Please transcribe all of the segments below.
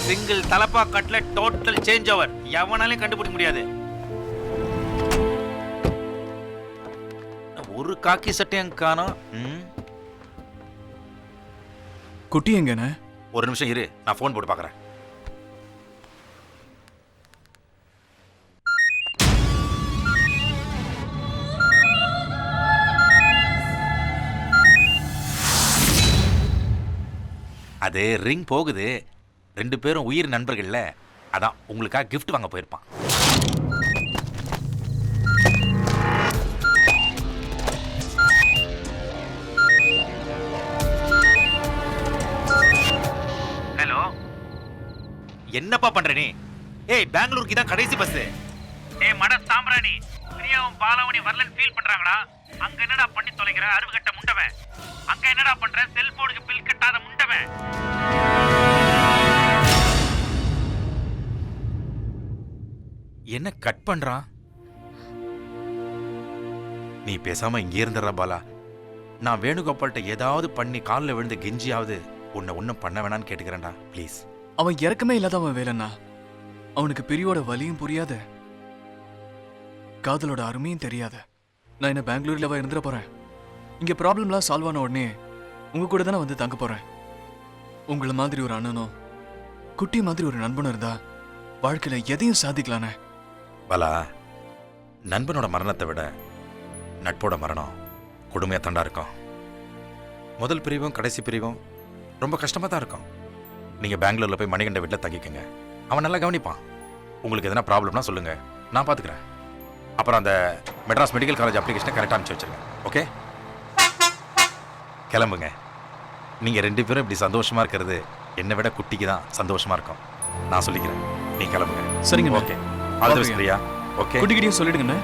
Single தலப்பா கட்ல total change over. எவனாலையும் கண்டுபிடிக்க முடியாது. ஒரு காக்கி சட்டையும் காணோம். குட்டி எங்கண்ணே? ஒரு நிமிஷம் இரு, நான் ஃபோன் போட்டு பார்க்குறேன். அது ரிங் போகுது. 2 பேரும் உயிர் நண்பர்கள்ல, அதான் உங்களுக்காக கிஃப்ட் வாங்க போயிருப்பான். ஹலோ, என்னப்பா பண்ற நீ? ஏய், பெங்களூருக்கு தான் கடைசி பஸ். ஏய் மட சாம்பிராணி, பிரியாவும் பாலவனி வரலன்னு ஃபீல் பண்றாங்களா? அங்க என்னடா பண்ணி தொலைக்கிற அருவு கட்ட முண்டவன்? அங்க என்னடா பண்ற செல்போனுக்கு பில் கட்டாத முண்டவன்? என்ன கட் பண்றான்? நீ பேசாம இங்கே இருந்துடுற பாலா. நான் வேணுகோபால்கிட்ட ஏதாவது பண்ணி காலில் விழுந்து கெஞ்சியாவது உன்னை ஒன்றும் பண்ண வேணான்னு கேட்டுக்கிறேன்டா, ப்ளீஸ். அவன் இறக்கமே இல்லாதவன் வேலைண்ணா. அவனுக்கு பிரியோட வலியும் புரியாத, காதலோட அருமையும் தெரியாத. நான் என்ன பெங்களூர்லவா இருந்துட போறேன்? இங்க ப்ராப்ளம்லாம் சால்வ் ஆன உடனே உங்க கூட தானே வந்து தங்க போறேன். உங்களை மாதிரி ஒரு அண்ணனும் குட்டி மாதிரி ஒரு நண்பனும் இருந்தா வாழ்க்கையில எதையும் சாதிக்கலானே. பாலா, நண்பனோட மரணத்தை விட நட்போட மரணம் கொடுமையா தாண்டா இருக்கும். முதல் பிரிவும் கடைசி பிரிவும் ரொம்ப கஷ்டமா தான் இருக்கும். நீங்க பெங்களூர்ல போய் மணிகண்ட வீட்டில் தங்கிக்கங்க. அவன் நல்லா கவனிப்பான். உங்களுக்கு எதனா ப்ராப்ளம்னா சொல்லுங்க, நான் பார்த்துக்கிறேன். அப்புறம் அந்த மெட்ராஸ் மெடிக்கல் காலேஜ் அப்ளிகேஷனை கரெக்டாக அனுப்பிச்சு வச்சிருங்க. ஓகே, கிளம்புங்க. நீங்க 2 பேரும் இப்படி சந்தோஷமா இருக்கிறது என்னை விட குட்டிக்கு தான் சந்தோஷமா இருக்கும். நான் சொல்லிக்கிறேன், நீ கிளம்புங்க. சரிங்க. Okay, all the best Priya. Okay, குட்டிக்கிட்டையும் சொல்லிடுங்கண்ணே.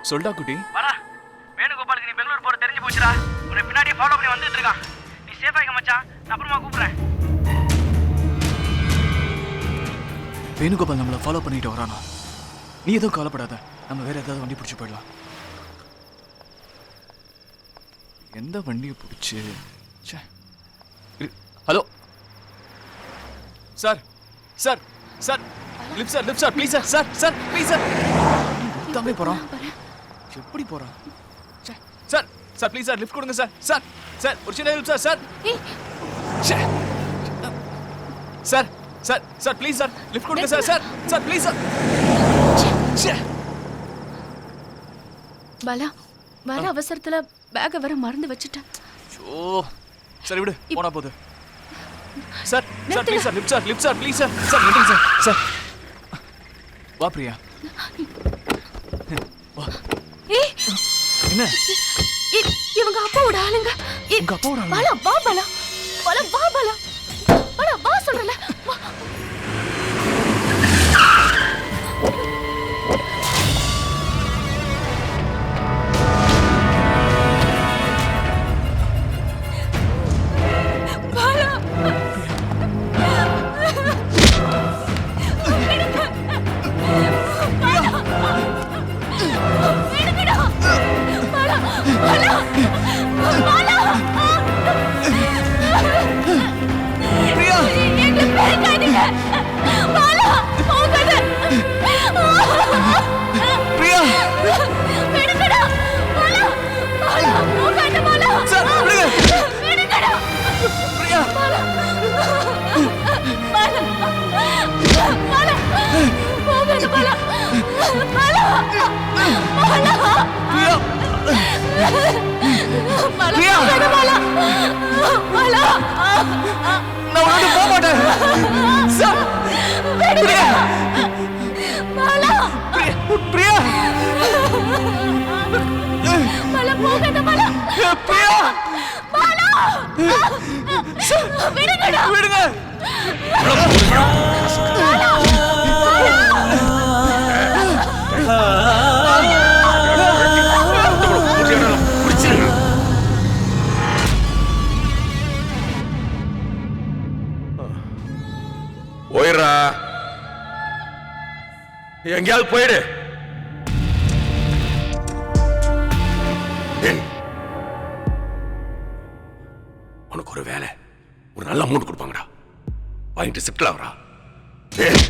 சொல்டா குட்டி. வரா, வேணுகோபாலுக்கு நீ பெங்களூர் போற தெரிஞ்சு போச்சுடா. உன்னை பின்னாடியே ஃபாலோ பண்ணி வந்துட்டு இருக்கான். நீ சேஃபா இருக்க மச்சான். நான் அப்புறமா கூப்பிடுறேன். வேணுகோபால் நம்மளை ஃபாலோ பண்ணிட்டு வரானா? நீ எதுவும் கவலைப்படாத, நம்ம வேற ஏதாவது வண்டி பிடிச்சி போயிடலாம். எந்த வண்டியை பிடிச்சி? Hello sir, sir sir, lift sir, lift sir, please sir, sir sir please sir. தம்பி போறான், எப்படி போறான்? Sir sir please sir, lift கொடுங்க சார். சார் சார், ஒரு சின்ன help sir. Sir sir sir sir please sir, lift கொடுங்க sir. Sir sir please sir. Bala, வர அவசரத்துல பேக வர மறந்து வச்சுட்டேன். ஓ சரி விடு, போனா போகுது. Sir sir please sir, lift sir, lift sir please sir. Sir நில்லுங்க சார். சார் வா பிரியா, வா. என்ன இவங்க அப்பாவோட ஆளுங்க. உங்க அப்பாவோட ஆளுங்க? பாலா வா, பாலா பாலா வா, பாலா பாலா வா சொல்றல. விடுங்க. எங்கேயாவது போயிடு. ஏய், உனக்கு ஒரு வேலை, ஒரு நல்ல அமௌண்ட் கொடுப்பாங்கடா, வாங்கிட்டு சிப்ட்ல வரா. ஏய்,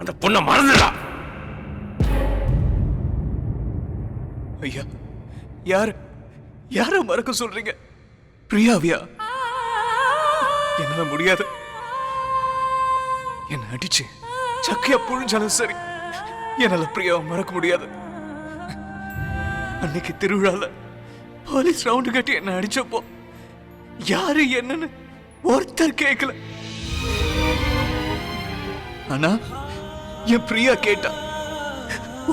அந்த பொண்ணை மறந்துடா. ஐயா, யார மறக்க சொல்றீங்க? பிரியாவியா? என்னால முடியாது. என்ன அடிச்சு சக்கையா புழிஞ்சாலும் சரி, என்னால பிரியாவை மறக்க முடியாது. அன்னைக்கு திருவிழால போலீஸ் ரவுண்டு கட்டி என்ன அடிச்சப்போ யாரு என்னன்னு ஒருத்தர் கேட்கல. ஆனா என் பிரியா கேட்டா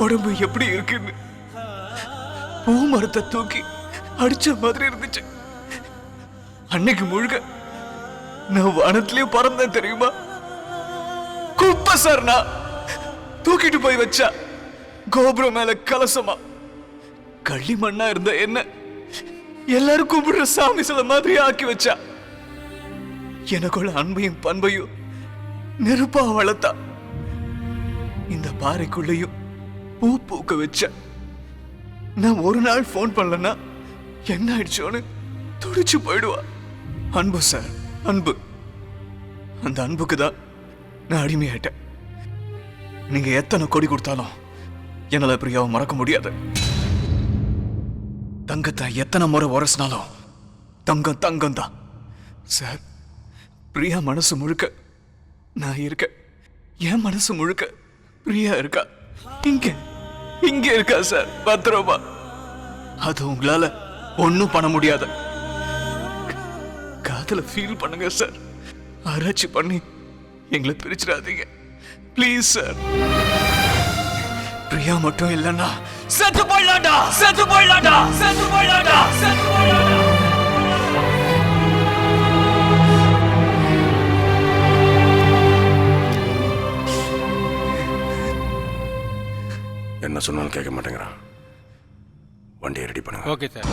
உடம்பு எப்படி இருக்குன்னு. பூ மரத்தை தூக்கி அடிச்ச மாதிரி இருந்துச்சு. அன்னைக்கு முழுக்க நான் வானத்திலயும் பறந்தேன் தெரியுமா? குப்பை சார், நான் தூக்கிட்டு போய் வச்சா கோபுரம் மேல கலசமா கள்ளி மண்ணா இருந்த என்ன எல்லாரும் கும்பிடுற சாமி சில மாதிரி ஆக்கி வச்சா. எனக்குள்ள அன்பையும் பண்பையும் நெருப்பா வளர்த்தா. இந்த பாறைக்குள்ளையும் பூ பூக்க வச்ச. நான் ஒரு நாள் போன் பண்ணலன்னா என்ன ஆயிடுச்சோன்னு துடிச்சு போயிடுவா. அன்பு சார், அன்பு. அந்த அன்புக்கு தான் நான் அடிமையாயிட்டேன். நீங்க எத்தனை கொடி கொடுத்தாலும் என்னால பிரியாவை மறக்க முடியாது. தங்கத்தை எத்தனை முறை உரசினாலும் தங்கம் தங்கம் தான் சார். பிரியா மனசு முழுக்க நான் இருக்க, என் மனசு முழுக்க பிரியா இருக்கா. இங்க இருக்கா சார், பத்திரமா. அது உங்களால ஒன்னும் பண்ண முடியாது. காதல ஃபீல் பண்ணுங்க சார். ஆராய்ச்சி பண்ணி எங்களை பிரிச்சிடாதீங்க ப்ளீஸ் சார். பிரியா மட்டும் இல்லைன்னா செத்து போயிடலாம்டா, செத்து போயிடலாம்டா, செத்து போயிடலாம்டா, செத்து போயிடலாம்டா. என்ன சொன்னாலும் கேட்க மாட்டேங்கிறான். வண்டியை ரெடி பண்ணுங்க. Okay sir.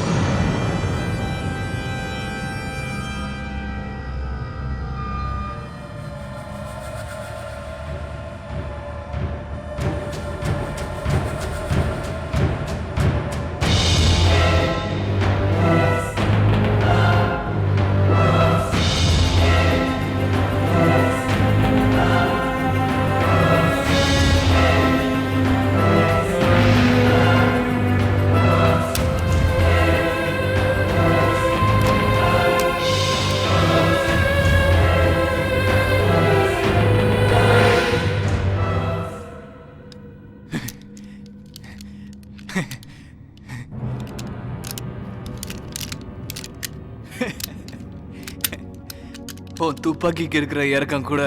உன் துப்பாக்கிக்கு இருக்கிற இறக்கம் கூட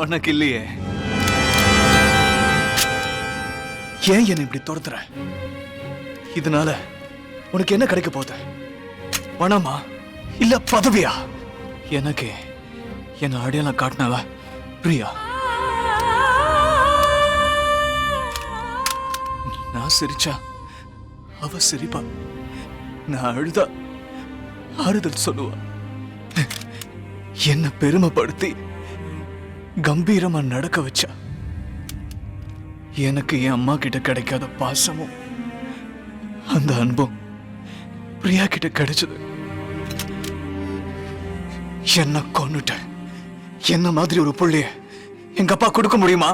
உனக்கு இல்லையே. ஏன் என்ன இப்படி துரத்துற? இதனால உனக்கு என்ன கிடைக்க போகுது? பணமா இல்ல பதவியா? எனக்கு என்ன அடையாளம் காட்டினவ பிரியா. நான் சிரிச்சா அவ சிரிப்பா, நான் அழுதா ஆறுதல் சொல்லுவா. என்ன பெருமைப்படுத்தி கம்பீரமா நடக்க வச்சா. எனக்கு என் அம்மா கிட்ட கிடைக்காத பாசமும் அந்த அன்பும் பிரியா கிட்ட கிடைச்சது. என்ன கொன்னுட்ட. என்ன மாதிரி ஒரு புள்ளைய எங்க அப்பா கொடுக்க முடியுமா?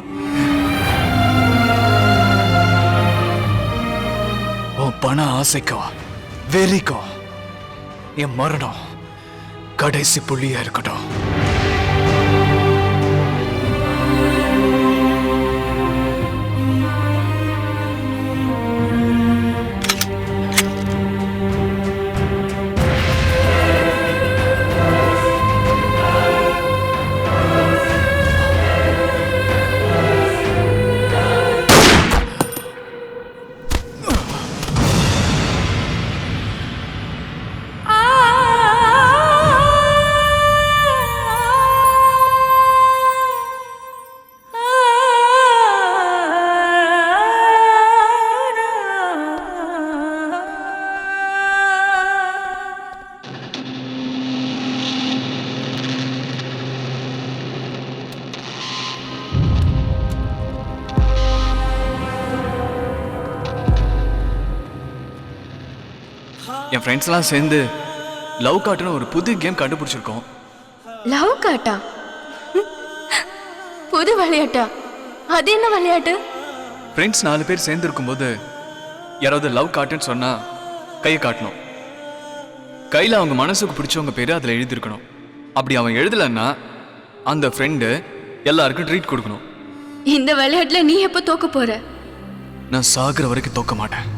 உன் பண ஆசைக்கோ வெறிக்கோ என் மரணம் கடைசி புள்ளியா இருக்கட்டும். என் ஃப்ரெண்ட்ஸ்லாம் சேர்ந்து லவ் காட்டுன்னு ஒரு புது கேம் கண்டுபிடிச்சிருக்கோம். லவ் காட்டா? புது விளையாட்டா? அது என்ன விளையாட்டு? ஃப்ரெண்ட்ஸ் 4 பேர் சேர்ந்து இருக்கும்போது யாராவது லவ் காட்டுன்னு சொன்னா கையை காட்டணும். கையில் அவங்க மனசுக்கு பிடிச்சவங்க பேர் அதில் எழுதியிருக்கணும். அப்படி அவன் எழுதலைன்னா அந்த ஃப்ரெண்டு எல்லாருக்கும் ட்ரீட் கொடுக்கணும். இந்த விளையாட்டுல நீ எப்ப தோக்க போற? நான் சாகுற வரைக்கும் தோக்க மாட்டேன்.